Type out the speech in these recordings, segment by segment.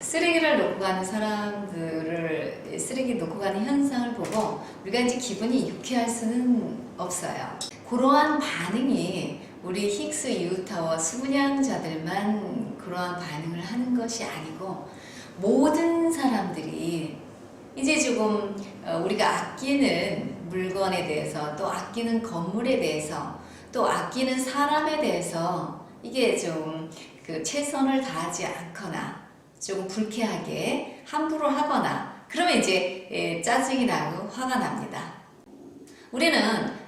쓰레기를 놓고 가는 사람들을 쓰레기 놓고 가는 현상을 보고 우리가 이제 기분이 유쾌할 수는 없어요. 그러한 반응이 우리 힉스 이웃타워 수분양자들만 그러한 반응을 하는 것이 아니고 모든 사람들이 이제 조금 우리가 아끼는 물건에 대해서 또 아끼는 건물에 대해서 또 아끼는 사람에 대해서 이게 좀 그 최선을 다하지 않거나 조금 불쾌하게 함부로 하거나 그러면 이제 짜증이 나고 화가 납니다. 우리는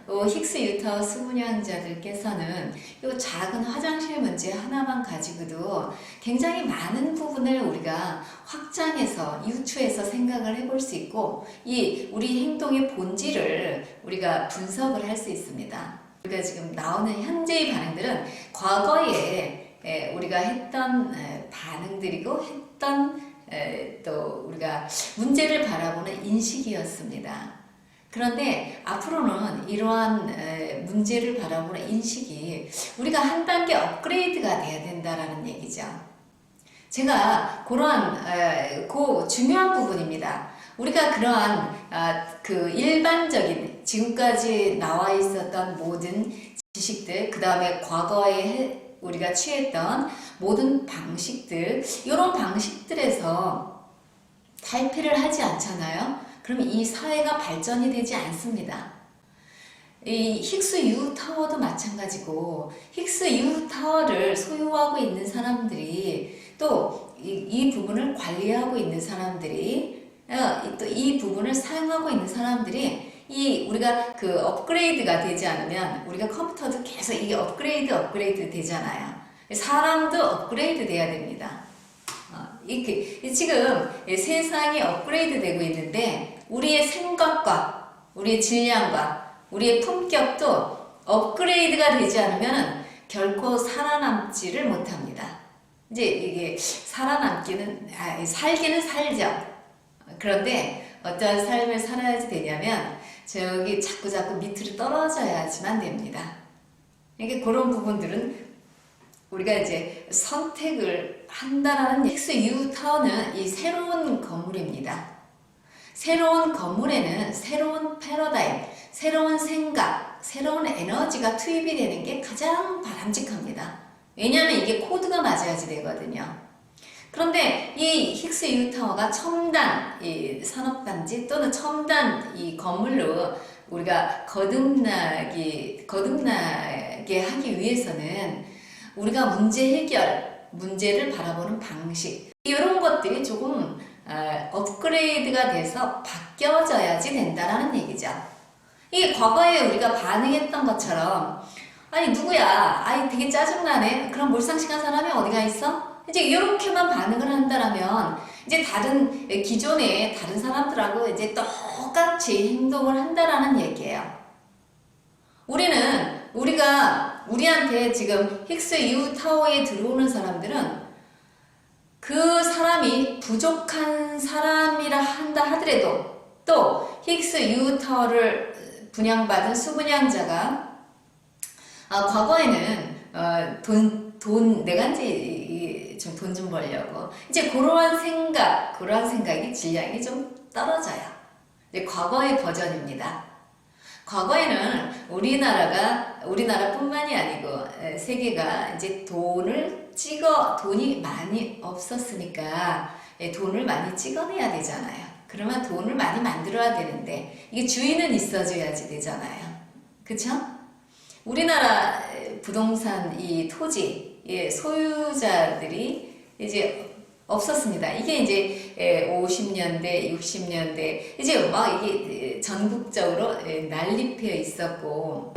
힉스 이웃타워 수분양자들께서는 이 작은 화장실 문제 하나만 가지고도 굉장히 많은 부분을 우리가 확장해서 유추해서 생각을 해볼 수 있고 이 우리 행동의 본질을 우리가 분석을 할 수 있습니다. 우리가 지금 나오는 현재의 반응들은 과거에 우리가 했던 반응들이고 했던 또 우리가 문제를 바라보는 인식이었습니다. 그런데 앞으로는 이러한 문제를 바라보는 인식이 우리가 한 단계 업그레이드가 돼야 된다라는 얘기죠. 제가 그러한 그 중요한 부분입니다. 우리가 그러한 그 일반적인 지금까지 나와 있었던 모든 지식들, 그 다음에 과거에 우리가 취했던 모든 방식들, 이런 방식들에서 탈피를 하지 않잖아요. 그럼 이 사회가 발전이 되지 않습니다. 이 힉스 이웃타워도 마찬가지고 힉스 이웃타워를 소유하고 있는 사람들이 또 이 부분을 관리하고 있는 사람들이 또 이 부분을 사용하고 있는 사람들이 이 우리가 그 업그레이드가 되지 않으면 우리가 컴퓨터도 계속 이게 업그레이드 되잖아요. 사람도 업그레이드 돼야 됩니다. 이렇게 지금 세상이 업그레이드 되고 있는데 우리의 생각과 우리의 질량과 우리의 품격도 업그레이드가 되지 않으면 결코 살아남지를 못합니다. 이제 이게 살아남기는 살기는 살죠. 그런데 어떠한 삶을 살아야지 되냐면 저기 자꾸 밑으로 떨어져야지만 됩니다. 이게 그런 부분들은 우리가 이제 선택을 한다라는 힉스 이웃타워는 이 새로운 건물입니다. 새로운 건물에는 새로운 패러다임, 새로운 생각, 새로운 에너지가 투입이 되는 게 가장 바람직합니다. 왜냐하면 이게 코드가 맞아야지 되거든요. 그런데 이 힉스 이웃타워가 첨단 이 산업단지 또는 첨단 이 건물로 우리가 거듭나게 하기 위해서는 우리가 문제 해결, 문제를 바라보는 방식 이런 것들이 조금 업그레이드가 돼서 바뀌어져야지 된다라는 얘기죠. 이게 과거에 우리가 반응했던 것처럼 아니 누구야? 아니 되게 짜증나네. 그럼 몰상식한 사람이 어디가 있어? 이제 이렇게만 반응을 한다라면 이제 다른 기존의 다른 사람들하고 이제 똑같이 행동을 한다라는 얘기예요. 우리한테 지금 힉스 이웃타워에 들어오는 사람들은 그 사람이 부족한 사람이라 한다 하더라도 또 힉스 이웃타워를 분양받은 수분양자가 과거에는 내가 이제 돈 좀 벌려고 이제 그러한 생각이 질량이 좀 떨어져요. 이제 과거의 버전입니다. 과거에는 우리나라뿐만이 아니고 세계가 이제 돈이 많이 없었으니까 돈을 많이 찍어내야 되잖아요. 그러면 돈을 많이 만들어야 되는데 이게 주인은 있어줘야지 되잖아요. 그쵸? 우리나라 부동산 이 토지 소유자들이 이제 없었습니다. 이게 이제 50년대, 60년대 이제 막 이게 전국적으로 난립해 있었고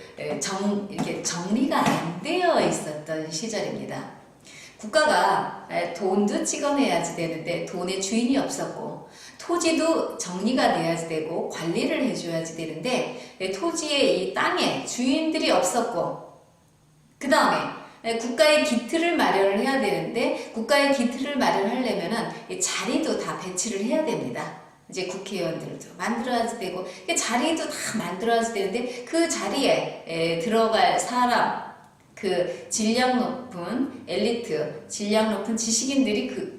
이렇게 정리가 안 되어 있었던 시절입니다. 국가가 돈도 찍어내야지 되는데 돈의 주인이 없었고 토지도 정리가 돼야지 되고 관리를 해줘야지 되는데 토지의 이 땅에 주인들이 없었고 그 다음에 국가의 기틀을 마련을 해야 되는데 국가의 기틀을 마련하려면은 자리도 다 배치를 해야 됩니다. 이제 국회의원들도 만들어야지 되고 자리도 다 만들어야지 되는데 그 자리에 들어갈 사람 그 질량 높은 엘리트, 질량 높은 지식인들이 그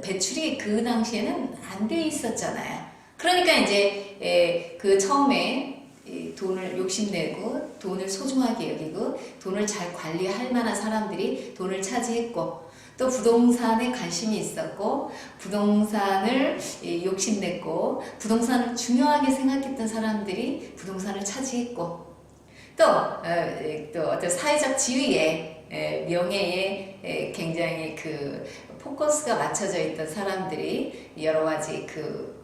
배출이 그 당시에는 안 돼 있었잖아요. 그러니까 이제 그 처음에 돈을 욕심내고 돈을 소중하게 여기고 돈을 잘 관리할 만한 사람들이 돈을 차지했고, 또 부동산에 관심이 있었고 부동산을 욕심냈고 부동산을 중요하게 생각했던 사람들이 부동산을 차지했고, 또 어떤 사회적 지위에 명예에 굉장히 그 포커스가 맞춰져 있던 사람들이 여러 가지 그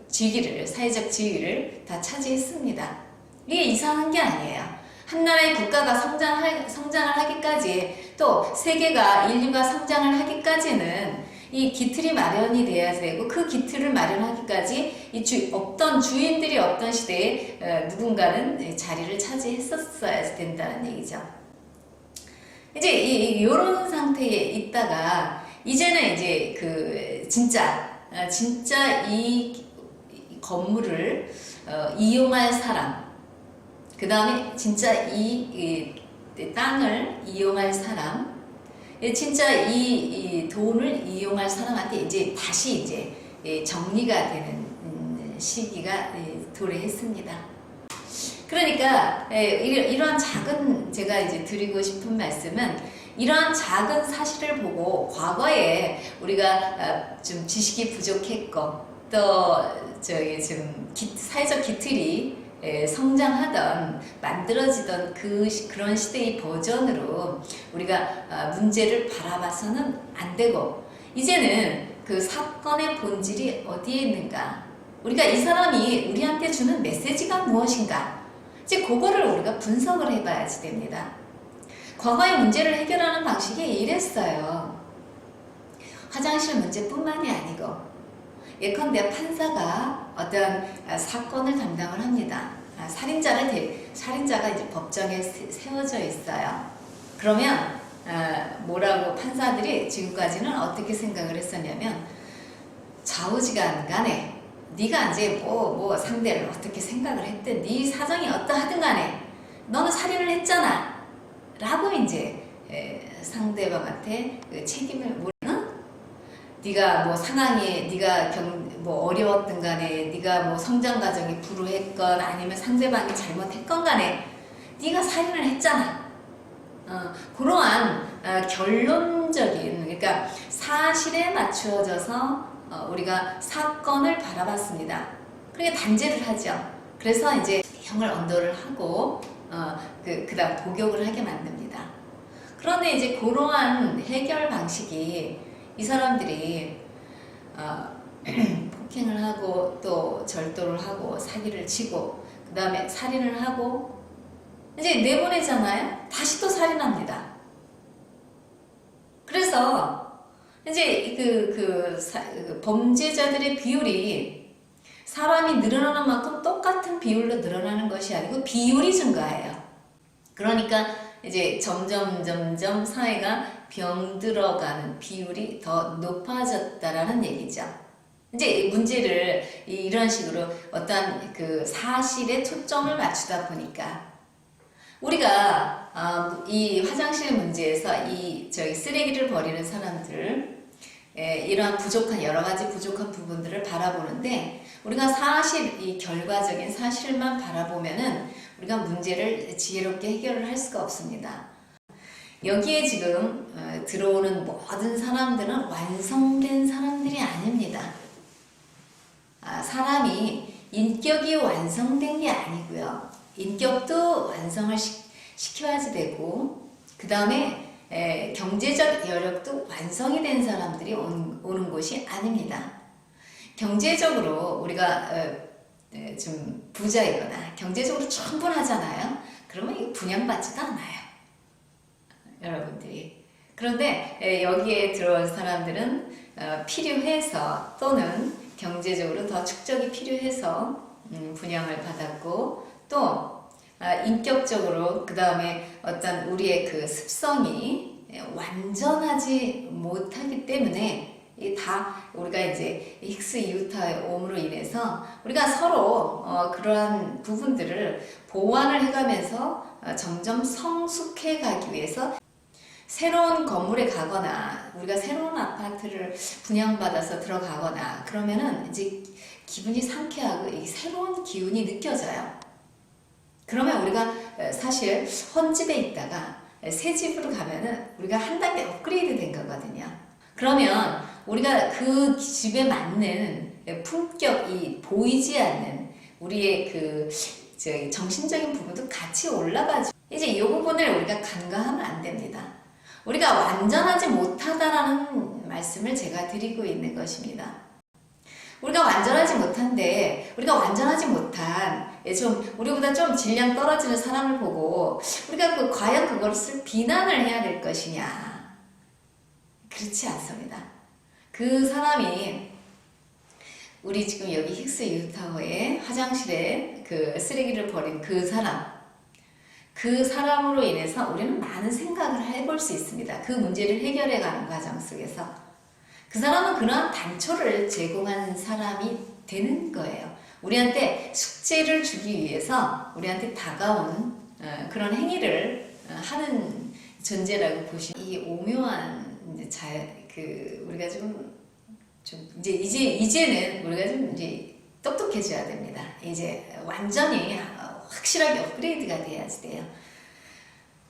지위를, 사회적 지위를 다 차지했습니다. 이게 이상한 게 아니에요. 한 나라의 국가가 성장을 하기까지, 또 세계가, 인류가 성장을 하기까지는 이 기틀이 마련이 돼야 되고, 그 기틀을 마련하기까지 없던 주인들이 없던 시대에 누군가는 자리를 차지했었어야 된다는 얘기죠. 이제 이런 상태에 있다가 이제는 이제 그 진짜 이 건물을 이용할 사람, 그 다음에 진짜 이 땅을 이용할 사람, 진짜 이 돈을 이용할 사람한테 이제 다시 이제 정리가 되는 시기가 도래했습니다. 그러니까 이러한 작은, 제가 이제 드리고 싶은 말씀은, 이러한 작은 사실을 보고 과거에 우리가 좀 지식이 부족했고, 또 저기 좀 사회적 기틀이 성장하던, 만들어지던 그런 시대의 버전으로 우리가 문제를 바라봐서는 안 되고, 이제는 그 사건의 본질이 어디에 있는가, 우리가 이 사람이 우리한테 주는 메시지가 무엇인가, 이제 그거를 우리가 분석을 해봐야지 됩니다. 과거의 문제를 해결하는 방식이 이랬어요. 화장실 문제뿐만이 아니고, 예컨대 판사가 어떤 사건을 담당을 합니다. 살인자가 이제 법정에 세워져 있어요. 그러면 뭐라고 판사들이 지금까지는 어떻게 생각을 했었냐면, 좌우지간에 네가 이제 뭐 상대를 어떻게 생각을 했든, 네 사정이 어떠하든 간에 너는 살인을 했잖아 라고 이제 상대방한테 그 책임을 물는, 네가 뭐 상황이, 네가 뭐 어려웠든 간에, 네가 뭐 성장 과정이 불우했건 아니면 상대방이 잘못했건 간에 네가 살인을 했잖아. 그러한 결론적인, 그러니까 사실에 맞추어져서 우리가 사건을 바라봤습니다. 그러니까 단죄를 하죠. 그래서 이제 형을 언도를 하고 그다음 복역을 하게 만듭니다. 그런데 이제 그러한 해결 방식이, 이 사람들이 폭행을 하고 또 절도를 하고 사기를 치고 그 다음에 살인을 하고 이제 내보내잖아요. 다시 또 살인합니다. 그래서 이제 그 범죄자들의 비율이 사람이 늘어나는 만큼 똑같은 비율로 늘어나는 것이 아니고 비율이 증가해요. 그러니까 이제 점점 사회가 병들어가는 비율이 더 높아졌다라는 얘기죠. 이제 문제를 이런 식으로 어떤 그 사실에 초점을 맞추다 보니까, 우리가 이 화장실 문제에서 저희 쓰레기를 버리는 사람들, 이러한 여러 가지 부족한 부분들을 바라보는데, 우리가 이 결과적인 사실만 바라보면은 우리가 문제를 지혜롭게 해결을 할 수가 없습니다. 여기에 지금 들어오는 모든 사람들은 완성된 사람들이 아닙니다. 사람이 인격이 완성된 게 아니고요. 인격도 완성을 시켜야지 되고, 그 다음에 경제적 여력도 완성이 된 사람들이 오는 곳이 아닙니다. 경제적으로 우리가 좀 부자이거나 경제적으로 충분하잖아요. 그러면 이거 분양받지도 않아요, 여러분들이. 그런데 여기에 들어온 사람들은 필요해서, 또는 경제적으로 더 축적이 필요해서 분양을 받았고, 또 인격적으로, 그 다음에 어떤 우리의 그 습성이 완전하지 못하기 때문에 이 다 우리가 이제 힉스 이웃타의 오음으로 인해서 우리가 서로 그러한 부분들을 보완을 해가면서 점점 성숙해 가기 위해서 새로운 건물에 가거나 우리가 새로운 아파트를 분양받아서 들어가거나 그러면은 이제 기분이 상쾌하고 이 새로운 기운이 느껴져요. 그러면 우리가 사실 헌집에 있다가 새 집으로 가면은 우리가 한 단계 업그레이드 된 거거든요. 그러면 우리가 그 집에 맞는 품격이 보이지 않는 우리의 그 정신적인 부분도 같이 올라가죠. 이제 이 부분을 우리가 간과하면 안 됩니다. 우리가 완전하지 못하다라는 말씀을 제가 드리고 있는 것입니다. 우리가 완전하지 못한데 우리가 완전하지 못한 우리보다 좀 질량 떨어지는 사람을 보고 우리가 과연 그것을 비난을 해야 될 것이냐? 그렇지 않습니다. 그 사람이 우리 지금 여기 힉스 이웃타워의 화장실에 그 쓰레기를 버린 그 사람으로 인해서 우리는 많은 생각을 해볼 수 있습니다. 그 문제를 해결해가는 과정 속에서 그 사람은 그러한 단초를 제공하는 사람이 되는 거예요. 우리한테 숙제를 주기 위해서 우리한테 다가온 그런 행위를 하는 존재라고 보시면 이 오묘한 우리가 이제는 우리가 좀 이제 똑똑해져야 됩니다. 이제 완전히 확실하게 업그레이드가 돼야지 돼요.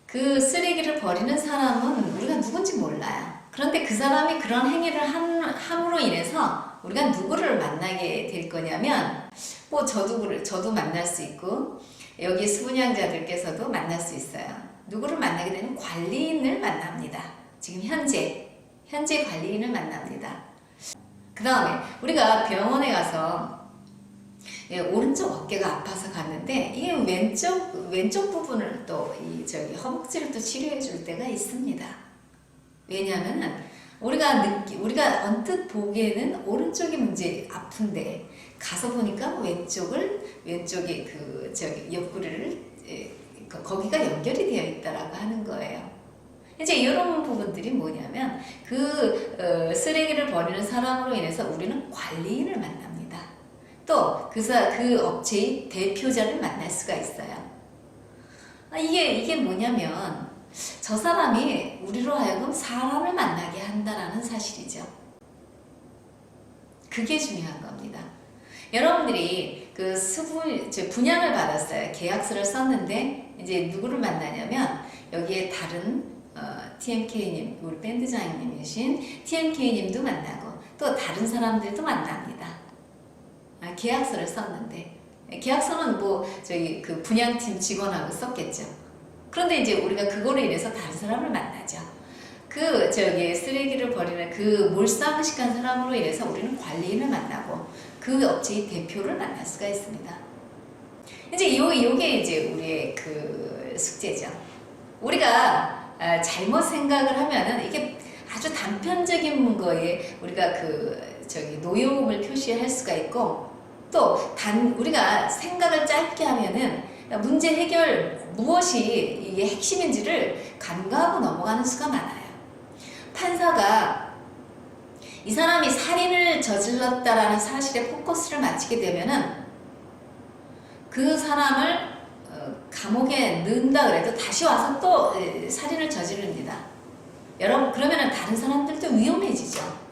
그 쓰레기를 버리는 사람은 우리가 누군지 몰라요. 그런데 그 사람이 그런 행위를 함으로 인해서 우리가 누구를 만나게 될 거냐면 저도 만날 수 있고 여기 수분양자들께서도 만날 수 있어요. 누구를 만나게 되면 관리인을 만납니다. 지금 현재 관리인을 만납니다. 그 다음에 우리가 병원에 가서 오른쪽 어깨가 아파서 갔는데 이게 왼쪽 부분을 또 허벅지를 또 치료해 줄 때가 있습니다. 왜냐하면 우리가 언뜻 보기에는 오른쪽이 아픈데 가서 보니까 왼쪽에 옆구리를 거기가 연결이 되어 있다라고 하는 거예요. 이제 이런 부분들이 뭐냐면 쓰레기를 버리는 사람으로 인해서 우리는 관리인을 만납니다. 또 그 업체의 대표자를 만날 수가 있어요. 이게 뭐냐면 저 사람이 우리로 하여금 사람을 만나게 한다라는 사실이죠. 그게 중요한 겁니다. 여러분들이 분양을 받았어요. 계약서를 썼는데 이제 누구를 만나냐면 여기에 다른 TMK님, 우리 밴드장님이신 TMK님도 만나고 또 다른 사람들도 만납니다. 계약서를 썼는데 계약서는 그 분양팀 직원하고 썼겠죠. 그런데 이제 우리가 그거로 인해서 다른 사람을 만나죠. 쓰레기를 버리는 그 몰상식한 사람으로 인해서 우리는 관리인을 만나고 그 업체의 대표를 만날 수가 있습니다. 이제 요게 이제 우리의 그 숙제죠. 우리가 잘못 생각을 하면은 이게 아주 단편적인 거에 우리가 노여움을 표시할 수가 있고 또 우리가 생각을 짧게 하면은 문제 해결 무엇이 이게 핵심인지를 간과하고 넘어가는 수가 많아요. 판사가 이 사람이 살인을 저질렀다라는 사실에 포커스를 맞추게 되면은 그 사람을 감옥에 넣는다 그래도 다시 와서 또 살인을 저지릅니다. 여러분 그러면은 다른 사람들도 위험해지죠.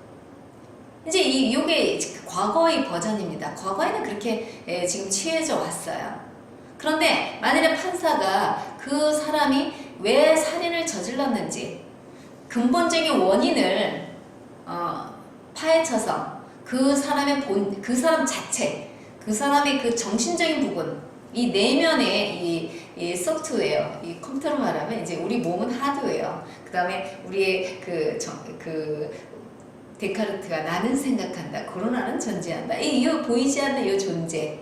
이제 이게 과거의 버전입니다. 과거에는 그렇게 지금 취해져 왔어요. 그런데 만일에 판사가 그 사람이 왜 살인을 저질렀는지 근본적인 원인을 파헤쳐서 그 사람 자체, 그 사람의 그 정신적인 부분, 이 내면의 이 소프트웨어, 이 컴퓨터로 말하면 이제 우리 몸은 하드웨어, 그 다음에 우리의 데카르트가 나는 생각한다, 코로나는 존재한다. 이 보이지 않는 이 존재,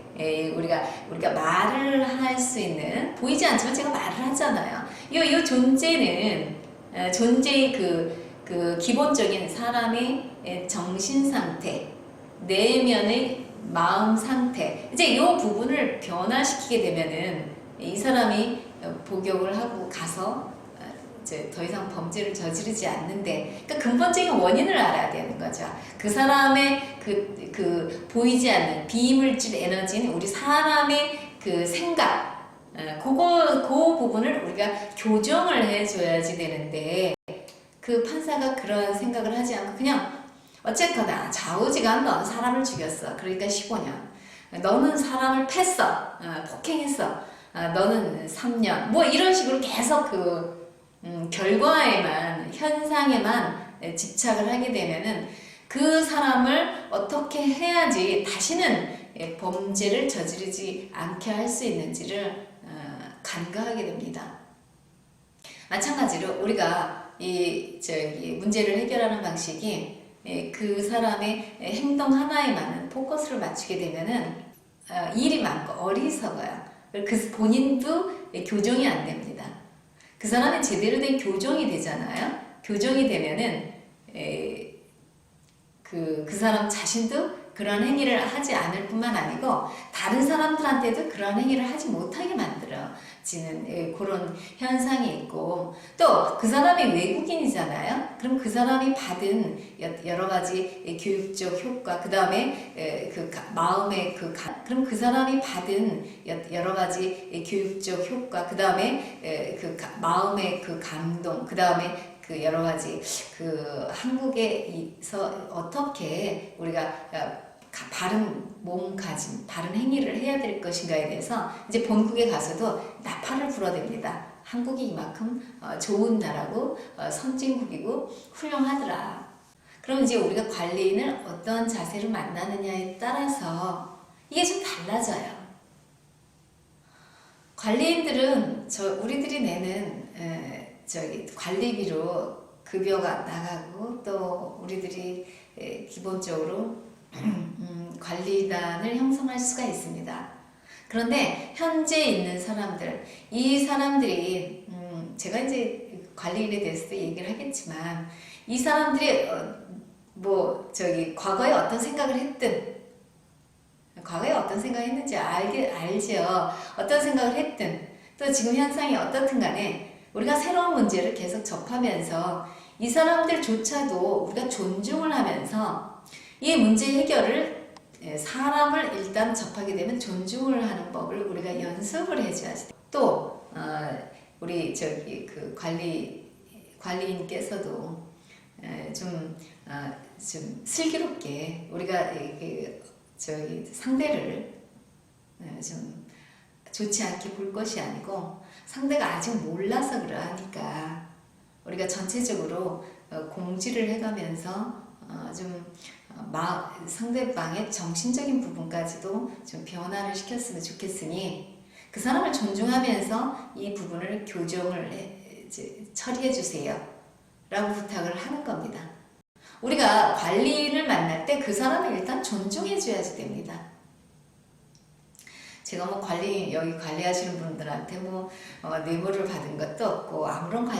우리가 말을 할 수 있는, 보이지 않지만 제가 말을 하잖아요. 이 존재는 존재의 그 기본적인 사람의 정신 상태, 내면의 마음 상태, 이제 이 부분을 변화시키게 되면은 이 사람이 복역을 하고 가서 이제 더 이상 범죄를 저지르지 않는데, 그러니까 근본적인 원인을 알아야 되는 거죠. 그 사람의 그 보이지 않는 비물질 에너지인 우리 사람의 그 생각, 그 부분을 우리가 교정을 해줘야지 되는데, 그 판사가 그런 생각을 하지 않고 그냥 어쨌거나 좌우지간 너는 사람을 죽였어. 그러니까 15년. 너는 사람을 팼어. 폭행했어. 너는 3년. 뭐 이런 식으로 계속 결과에만, 현상에만 집착을 하게 되면은 그 사람을 어떻게 해야지 다시는 범죄를 저지르지 않게 할 수 있는지를 간과하게 됩니다. 마찬가지로 우리가 문제를 해결하는 방식이 그 사람의 행동 하나에만 포커스를 맞추게 되면은 일이 많고 어리석어요. 그 본인도 교정이 안 됩니다. 그 사람이 제대로 된 교정이 되잖아요. 교정이 되면은 그 사람 자신도 그런 행위를 하지 않을 뿐만 아니고 다른 사람들한테도 그런 행위를 하지 못하게 만들어지는 그런 현상이 있고, 또 그 사람이 외국인이잖아요. 그럼 그 사람이 받은 여러 가지 교육적 효과, 그 다음에 마음의 그럼 그 사람이 받은 여러 가지 교육적 효과, 그 다음에 마음의 감동, 그 다음에 여러 가지 한국에서 어떻게 우리가 바른 몸가짐, 바른 행위를 해야 될 것인가에 대해서 이제 본국에 가서도 나팔을 불어댑니다. 한국이 이만큼 좋은 나라고 선진국이고 훌륭하더라. 그럼 이제 우리가 관리인을 어떤 자세로 만나느냐에 따라서 이게 좀 달라져요. 관리인들은 우리들이 내는 관리비로 급여가 나가고, 또 우리들이 기본적으로 관리단을 형성할 수가 있습니다. 그런데 현재 있는 사람들, 이 사람들이 제가 이제 관리인에 대해서도 얘기를 하겠지만, 이 사람들이 과거에 어떤 생각을 했든, 과거에 어떤 생각을 했는지 알죠. 어떤 생각을 했든, 또 지금 현상이 어떻든 간에 우리가 새로운 문제를 계속 접하면서 이 사람들조차도 우리가 존중을 하면서 이 문제 해결을, 사람을 일단 접하게 되면 존중을 하는 법을 우리가 연습을 해줘야지. 또 우리 관리인께서도 좀 슬기롭게 우리가 상대를 좀 좋지 않게 볼 것이 아니고, 상대가 아직 몰라서 그러니까 우리가 전체적으로 공지를 해가면서 상대방의 정신적인 부분까지도 좀 변화를 시켰으면 좋겠으니, 그 사람을 존중하면서 이 부분을 교정을 처리해 주세요 라고 부탁을 하는 겁니다. 우리가 관리인을 만날 때 그 사람을 일단 존중해 줘야지 됩니다. 제가 여기 관리하시는 분들한테 뇌물을 받은 것도 없고, 아무런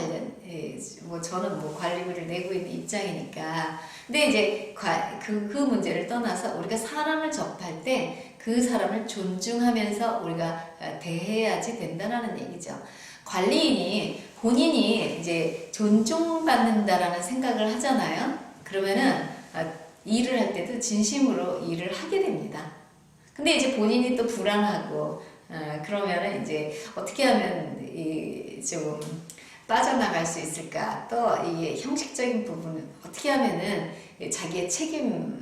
저는 관리비를 내고 있는 입장이니까. 근데 이제 그 문제를 떠나서 우리가 사람을 접할 때 그 사람을 존중하면서 우리가 대해야지 된다는 얘기죠. 관리인이 본인이 이제 존중받는다라는 생각을 하잖아요. 그러면은 일을 할 때도 진심으로 일을 하게 됩니다. 근데 이제 본인이 또 불안하고, 그러면은 이제 어떻게 하면 좀 빠져나갈 수 있을까? 또 이 형식적인 부분은 어떻게 하면은 자기의 책임을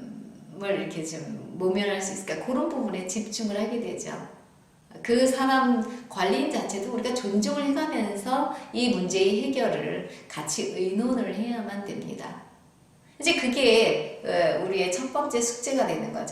이렇게 좀 모면할 수 있을까? 그런 부분에 집중을 하게 되죠. 그 사람 관리인 자체도 우리가 존중을 해가면서 이 문제의 해결을 같이 의논을 해야만 됩니다. 이제 그게 우리의 첫 번째 숙제가 되는 거죠.